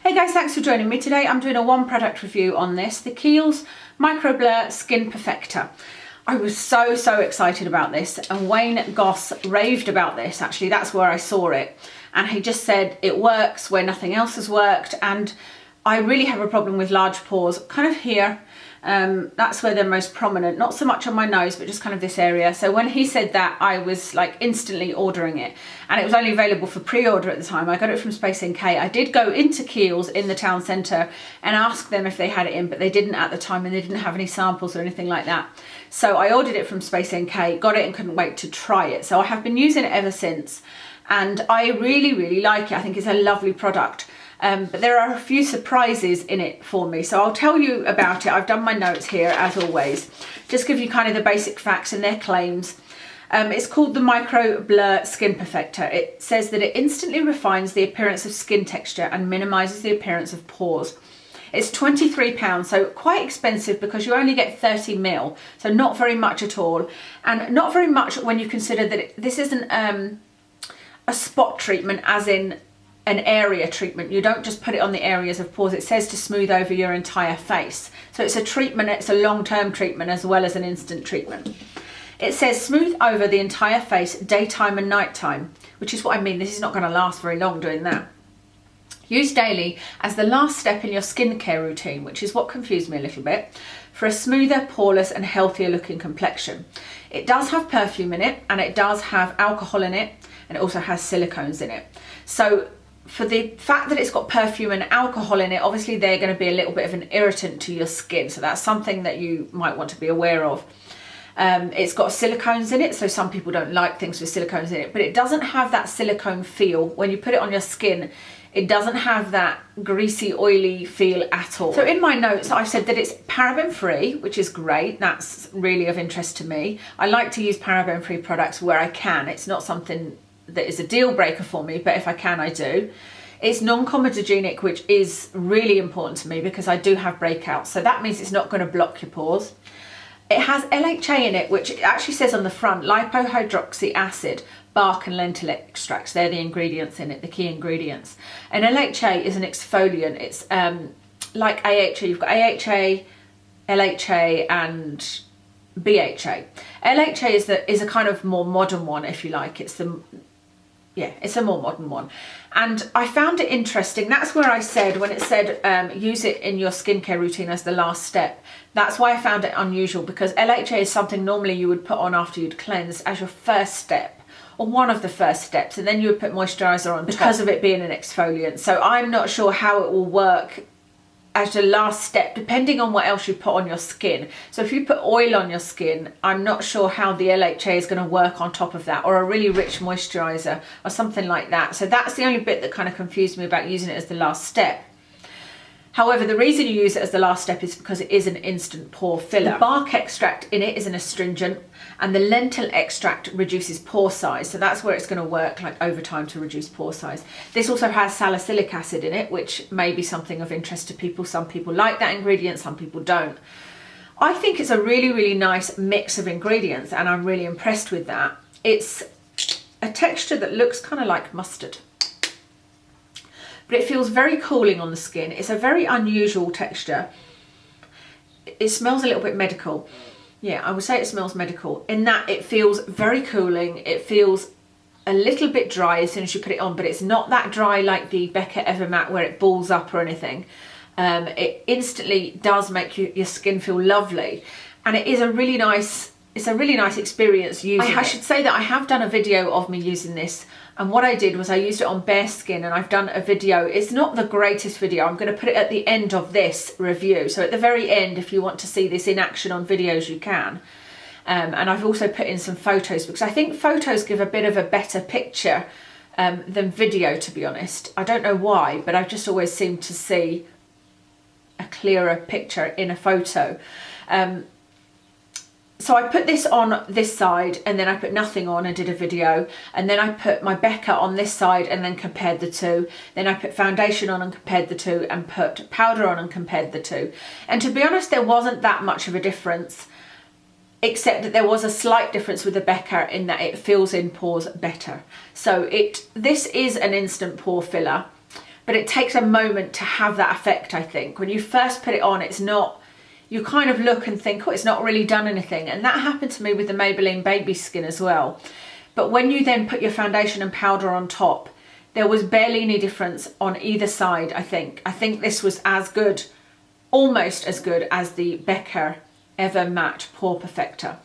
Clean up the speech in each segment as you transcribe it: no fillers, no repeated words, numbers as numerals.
Hey guys, thanks for joining me. Today I'm doing a one product review on this, the Kiehl's Micro Blur Skin Perfector. I was so excited about this, and Wayne Goss raved about this. Actually, that's where I saw it, and he just said it works where nothing else has worked. And I really have a problem with large pores, kind of here. That's where they're most prominent, not so much on my nose, but just kind of this area. So when he said that, I was like instantly ordering it, and it was only available for pre-order at the time. I got it from Space NK. I did go into Kiehl's in the town centre and ask them if they had it in, but they didn't at the time, and they didn't have any samples or anything like that. So I ordered it from Space NK, got it, and couldn't wait to try it. So I have been using it ever since, and I really like it. I think it's a lovely product. But there are a few surprises in it for me, so I'll tell you about it. I've done my notes here as always, just give you kind of the basic facts and their claims. It's called the Micro Blur Skin Perfector. It says that it instantly refines the appearance of skin texture and minimises the appearance of pores. It's £23, so quite expensive because you only get 30ml, so not very much at all, and not very much when you consider that this isn't a spot treatment, as in an area treatment. You don't just put it on the areas of pores. It says to smooth over your entire face. So it's a treatment, it's a long-term treatment as well as an instant treatment. It says smooth over the entire face daytime and nighttime, which is what I mean. This is not going to last very long doing that. Use daily as the last step in your skincare routine, which is what confused me a little bit, for a smoother, poreless and healthier looking complexion. It does have perfume in it, and it does have alcohol in it, and it also has silicones in it. So for the fact that it's got perfume and alcohol in it, obviously they're going to be a little bit of an irritant to your skin, so that's something that you might want to be aware of. It's got silicones in it, so some people don't like things with silicones in it, but it doesn't have that silicone feel. When you put it on your skin, it doesn't have that greasy, oily feel at all. So in my notes, I've said that it's paraben free, which is great. That's really of interest to me. I like to use paraben free products where I can. It's not something that is a deal breaker for me, but if I can, I do. It's non-comedogenic, which is really important to me because I do have breakouts, so that means it's not going to block your pores. It has LHA in it, which actually says on the front, lipohydroxy acid, bark and lentil extracts. They're the ingredients in it, the key ingredients. And LHA is an exfoliant. It's like AHA. You've got AHA, LHA and BHA. LHA is a kind of more modern one, if you like. It's a more modern one. And I found it interesting. That's where I said, when it said use it in your skincare routine as the last step, that's why I found it unusual, because LHA is something normally you would put on after you'd cleansed as your first step, or one of the first steps, and then you would put moisturiser on because of it being an exfoliant. So I'm not sure how it will work as the last step, depending on what else you put on your skin. So if you put oil on your skin, I'm not sure how the LHA is going to work on top of that, or a really rich moisturiser or something like that. So that's the only bit that kind of confused me about using it as the last step. However, the reason you use it as the last step is because it is an instant pore filler. The bark extract in it is an astringent, and the lentil extract reduces pore size. So that's where it's going to work like over time to reduce pore size. This also has salicylic acid in it, which may be something of interest to people. Some people like that ingredient, some people don't. I think it's a really nice mix of ingredients, and I'm really impressed with that. It's a texture that looks kind of like mustard, but it feels very cooling on the skin. It's a very unusual texture. It smells a little bit medical. Yeah, I would say it smells medical in that it feels very cooling. It feels a little bit dry as soon as you put it on, but it's not that dry like the Becca Evermatte where it balls up or anything. It instantly does make your skin feel lovely, and it is a really nice, it's a really nice experience using it. I should say that I have done a video of me using this, and what I did was I used it on bare skin, and I've done a video. It's not the greatest video. I'm going to put it at the end of this review. So at the very end, if you want to see this in action on videos, you can. And I've also put in some photos, because I think photos give a bit of a better picture than video, to be honest. I don't know why, but I've just always seemed to see a clearer picture in a photo. So I put this on this side, and then I put nothing on and did a video, and then I put my Becca on this side and then compared the two. Then I put foundation on and compared the two, and put powder on and compared the two. And to be honest, there wasn't that much of a difference, except that there was a slight difference with the Becca in that it fills in pores better. So this is an instant pore filler. but it takes a moment to have that effect, I think. When you first put it on, it's not, you kind of look and think, oh, it's not really done anything. And that happened to me with the Maybelline Baby Skin as well. But when you then put your foundation and powder on top, there was barely any difference on either side, I think. I think this was as good, almost as good as the Becca Ever Matte Pore Perfector.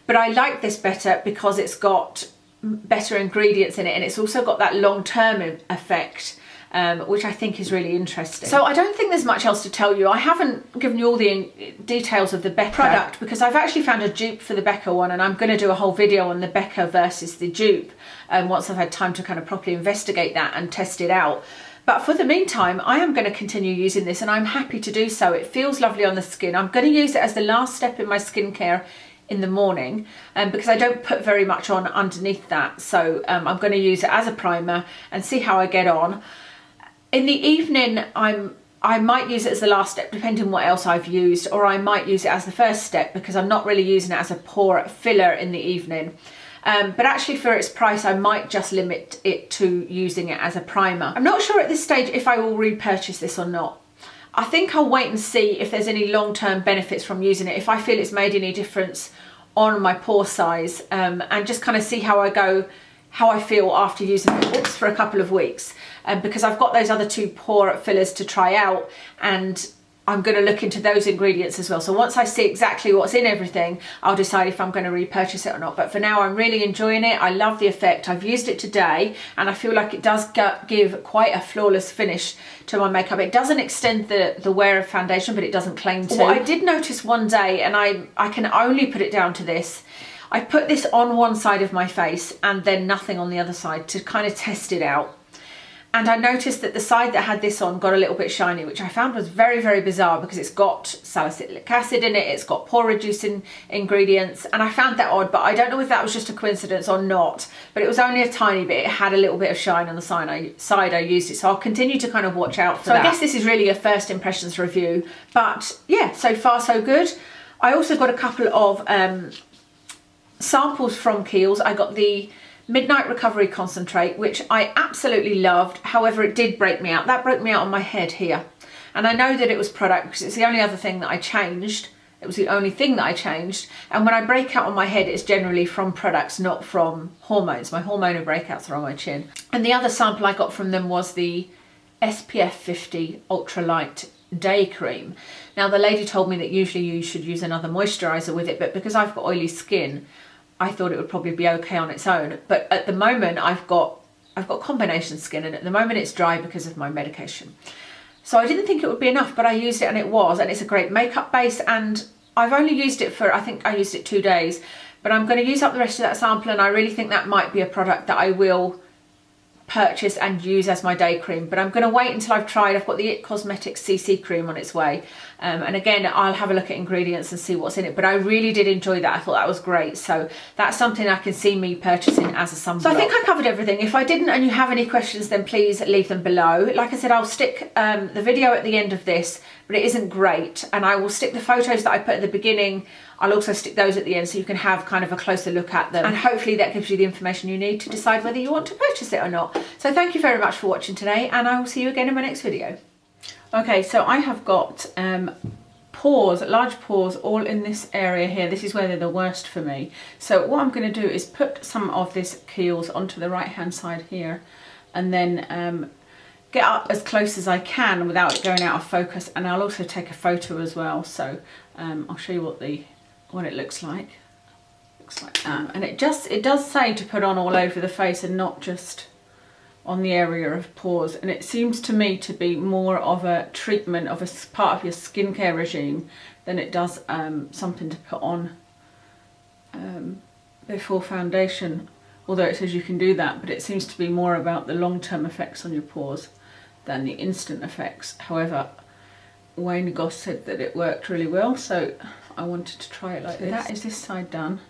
But I like this better because it's got better ingredients in it, and it's also got that long-term effect, which I think is really interesting. So I don't think there's much else to tell you. I haven't given you all the details of the Becca product because I've actually found a dupe for the Becca one, and I'm going to do a whole video on the Becca versus the dupe once I've had time to kind of properly investigate that and test it out. But for the meantime, I am going to continue using this, and I'm happy to do so. It feels lovely on the skin. I'm going to use it as the last step in my skincare in the morning, because I don't put very much on underneath that. So I'm going to use it as a primer and see how I get on. In the evening, I might use it as the last step, depending on what else I've used, or I might use it as the first step because I'm not really using it as a pore filler in the evening. But actually for its price, I might just limit it to using it as a primer. I'm not sure at this stage if I will repurchase this or not. I think I'll wait and see if there's any long-term benefits from using it, if I feel it's made any difference on my pore size, and just kind of see how I go, how I feel after using it for a couple of weeks. Because I've got those other two pore fillers to try out, and I'm going to look into those ingredients as well. So once I see exactly what's in everything, I'll decide if I'm going to repurchase it or not. But for now, I'm really enjoying it. I love the effect. I've used it today, and I feel like it does give quite a flawless finish to my makeup. It doesn't extend the wear of foundation, but it doesn't claim to. What I did notice one day, and I can only put it down to this, I put this on one side of my face and then nothing on the other side to kind of test it out. And I noticed that the side that had this on got a little bit shiny, which I found was very, very bizarre because it's got salicylic acid in it, it's got pore reducing ingredients, and I found that odd, but I don't know if that was just a coincidence or not, but it was only a tiny bit. It had a little bit of shine on the side I used it, so I'll continue to kind of watch out for that. I guess this is really a first impressions review, but yeah, so far so good. I also got a couple of samples from Kiehl's. I got the Midnight Recovery Concentrate, which I absolutely loved. However, it did break me out. That broke me out on my head here. And I know that it was product because it's the only other thing that I changed. It was the only thing that I changed. And when I break out on my head, it's generally from products, not from hormones. My hormonal breakouts are on my chin. And the other sample I got from them was the SPF 50 Ultralight Day Cream. Now, the lady told me that usually you should use another moisturiser with it, but because I've got oily skin, I thought it would probably be okay on its own. But at the moment I've got combination skin, and at the moment it's dry because of my medication. So I didn't think it would be enough, but I used it and it was, and it's a great makeup base, and I've only used it for, I think I used it 2 days, but I'm going to use up the rest of that sample, and I really think that might be a product that I will purchase and use as my day cream. But I'm going to wait until I've tried. I've got the IT Cosmetics CC cream on its way, and again I'll have a look at ingredients and see what's in it, but I really did enjoy that. I thought that was great, so that's something I can see me purchasing as a sunblock. So I think I covered everything. If I didn't and you have any questions, then please leave them below. Like I said, I'll stick the video at the end of this, but it isn't great, and I will stick the photos that I put at the beginning. I'll also stick those at the end so you can have kind of a closer look at them, and hopefully that gives you the information you need to decide whether you want to purchase it or not. So thank you very much for watching today, and I will see you again in my next video. Okay, so I have got pores, large pores all in this area here. This is where they're the worst for me. So what I'm going to do is put some of this Kiehl's onto the right hand side here, and then get up as close as I can without it going out of focus, and I'll also take a photo as well. So I'll show you what it looks like. Looks like that. And it does say to put on all over the face and not just on the area of pores, and it seems to me to be more of a treatment of a part of your skincare regime than it does something to put on before foundation, although it says you can do that, but it seems to be more about the long-term effects on your pores than the instant effects. However, Wayne Goss said that it worked really well, so I wanted to try it like this. That is this side done,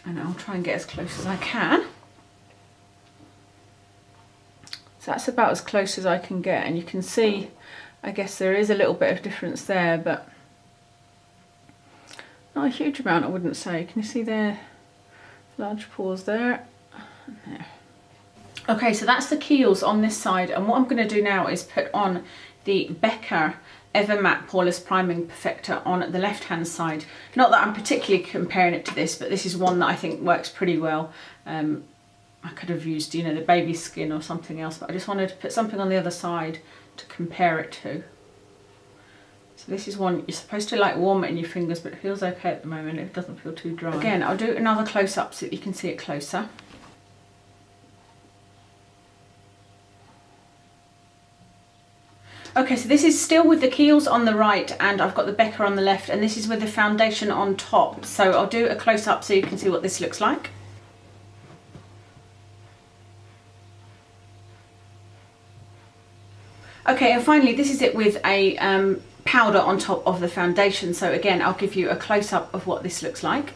and I'll try and get as close as I can. So that's about as close as I can get, and you can see, I guess there is a little bit of difference there, but not a huge amount, I wouldn't say. Can you see there? Large pores there and there. Okay, so that's the Kiehls on this side, and what I'm going to do now is put on the Becca Ever Matte Poreless Priming Perfector on the left hand side. Not that I'm particularly comparing it to this, but this is one that I think works pretty well. I could have used, you know, the baby skin or something else, but I just wanted to put something on the other side to compare it to. So this is one you're supposed to like warm it in your fingers, but it feels okay at the moment. It doesn't feel too dry. Again, I'll do another close up so that you can see it closer. Okay, so this is still with the Kiehls on the right and I've got the Becca on the left, and this is with the foundation on top. So I'll do a close up so you can see what this looks like. Okay, and finally this is it with a powder on top of the foundation. So again, I'll give you a close up of what this looks like.